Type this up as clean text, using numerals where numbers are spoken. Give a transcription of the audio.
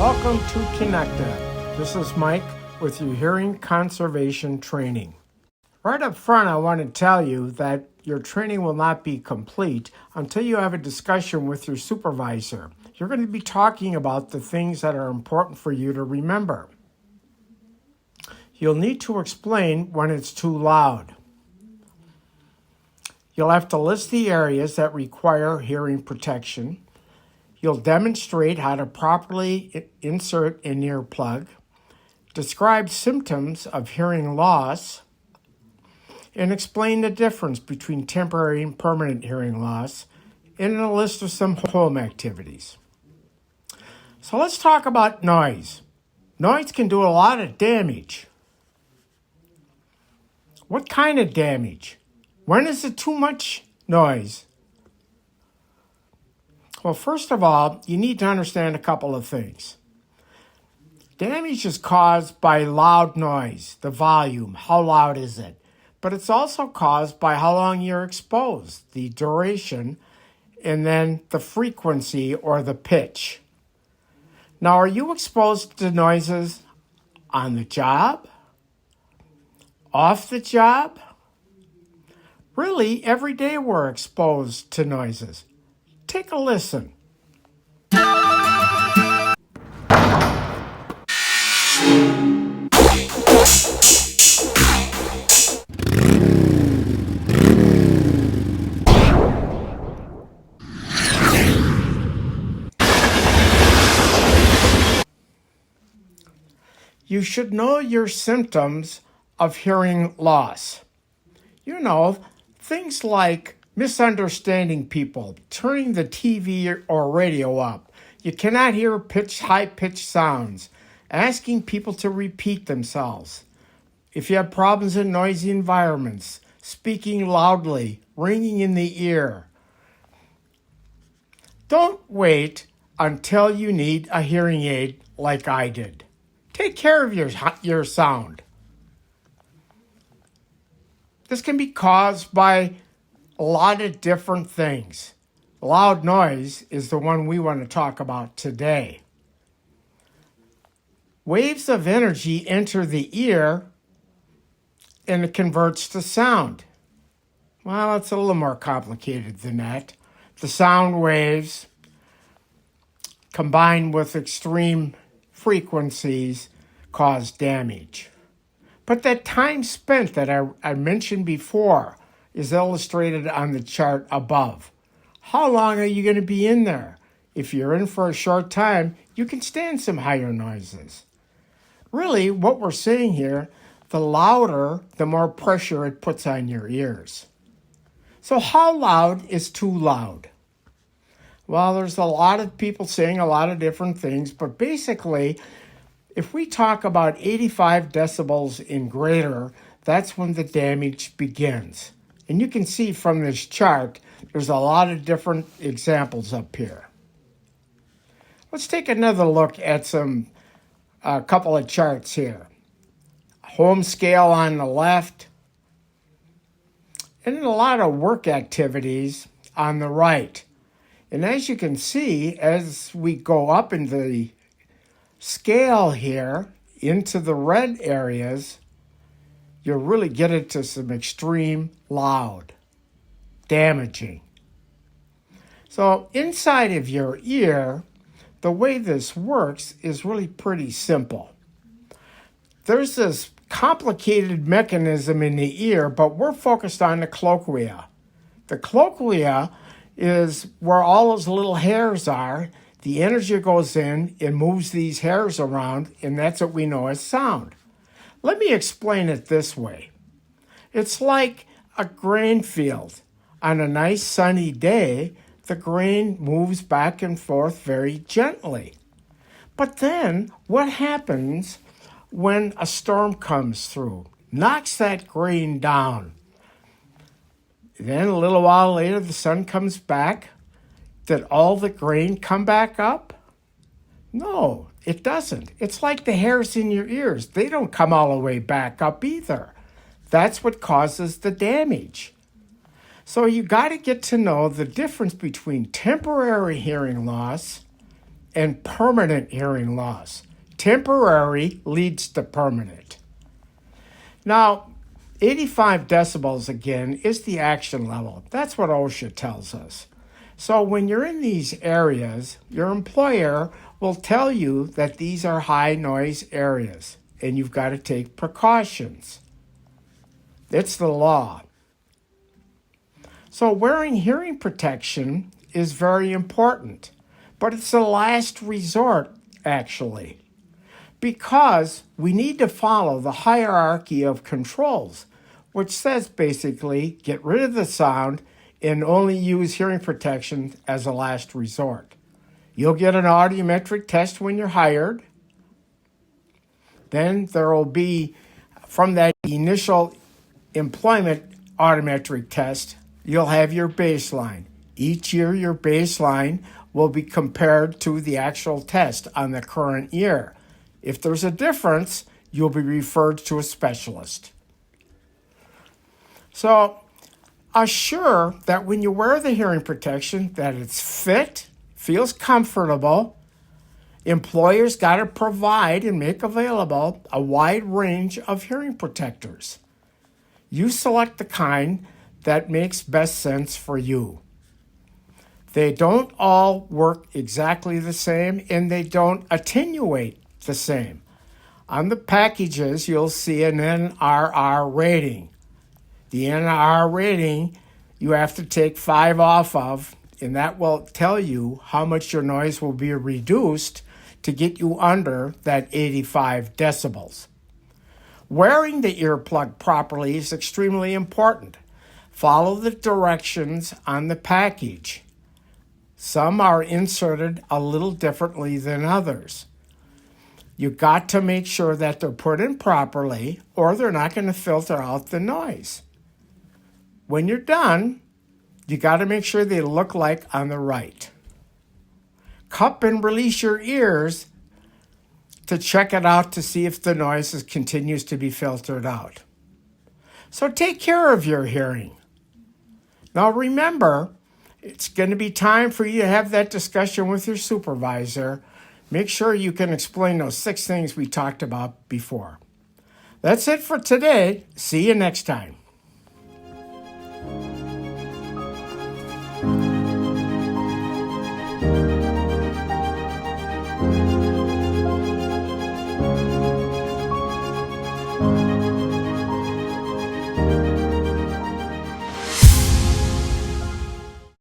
Welcome to Connected. This is Mike with your hearing conservation training. Right up front, I want to tell you that your training will not be complete until you have a discussion with your supervisor. You're going to be talking about the things that are important for you to remember. You'll need to explain when it's too loud. You'll have to list the areas that require hearing protection. You'll demonstrate how to properly insert an earplug, describe symptoms of hearing loss, and explain the difference between temporary and permanent hearing loss, and a list of some home activities. So let's talk about noise. Noise can do a lot of damage. What kind of damage? When is it too much noise? Well, first of all, you need to understand a couple of things. Damage is caused by loud noise, the volume, how loud is it? But it's also caused by how long you're exposed, the duration, and then the frequency or the pitch. Now, are you exposed to noises on the job? Off the job? Really, every day we're exposed to noises. Take a listen. You should know your symptoms of hearing loss. You know, things like misunderstanding people, turning the TV or radio up. You cannot hear high-pitched sounds, asking people to repeat themselves. If you have problems in noisy environments, speaking loudly, ringing in the ear. Don't wait until you need a hearing aid like I did. Take care of your sound. This can be caused by a lot of different things. Loud noise is the one we want to talk about today. Waves of energy enter the ear and it converts to sound. Well, it's a little more complicated than that. The sound waves combined with extreme frequencies cause damage. But that time spent that I mentioned before is illustrated on the chart above. How long are you going to be in there? If you're in for a short time, you can stand some higher noises. Really, what we're saying here, the louder, the more pressure it puts on your ears. So how loud is too loud? Well, there's a lot of people saying a lot of different things, but basically, if we talk about 85 decibels and greater, that's when the damage begins. And you can see from this chart, there's a lot of different examples up here. Let's take another look at a couple of charts here. Home scale on the left, and a lot of work activities on the right. And as you can see, as we go up in the scale here into the red areas, you'll really get into some extreme loud, damaging. So inside of your ear, the way this works is really pretty simple. There's this complicated mechanism in the ear, but we're focused on the cochlea. The cochlea is where all those little hairs are. The energy goes in and moves these hairs around, and that's what we know as sound. Let me explain it this way. It's like a grain field. On a nice sunny day, the grain moves back and forth very gently. But then what happens when a storm comes through? Knocks that grain down. Then a little while later, the sun comes back. Did all the grain come back up? No, it doesn't. It's like the hairs in your ears. They don't come all the way back up either. That's what causes the damage. So you got to get to know the difference between temporary hearing loss and permanent hearing loss. Temporary leads to permanent. Now, 85 decibels, again, is the action level. That's what OSHA tells us. So when you're in these areas, your employer will tell you that these are high noise areas, and you've got to take precautions. It's the law. So wearing hearing protection is very important, but it's a last resort, actually, because we need to follow the hierarchy of controls, which says basically get rid of the sound and only use hearing protection as a last resort. You'll get an audiometric test when you're hired. Then there will be, from that initial employment audiometric test, you'll have your baseline. Each year your baseline will be compared to the actual test on the current year. If there's a difference, you'll be referred to a specialist. So assure that when you wear the hearing protection that it's fit, feels comfortable. Employers got to provide and make available a wide range of hearing protectors. You select the kind that makes best sense for you. They don't all work exactly the same, and they don't attenuate the same. On the packages, you'll see an NRR rating. The NRR rating you have to take 5 off of, and that will tell you how much your noise will be reduced to get you under that 85 decibels. Wearing the earplug properly is extremely important. Follow the directions on the package. Some are inserted a little differently than others. You got to make sure that they're put in properly, or they're not going to filter out the noise. When you're done, you got to make sure they look like on the right. Cup and release your ears to check it out to see if the noise continues to be filtered out. So take care of your hearing. Now remember, it's going to be time for you to have that discussion with your supervisor. Make sure you can explain those 6 things we talked about before. That's it for today. See you next time.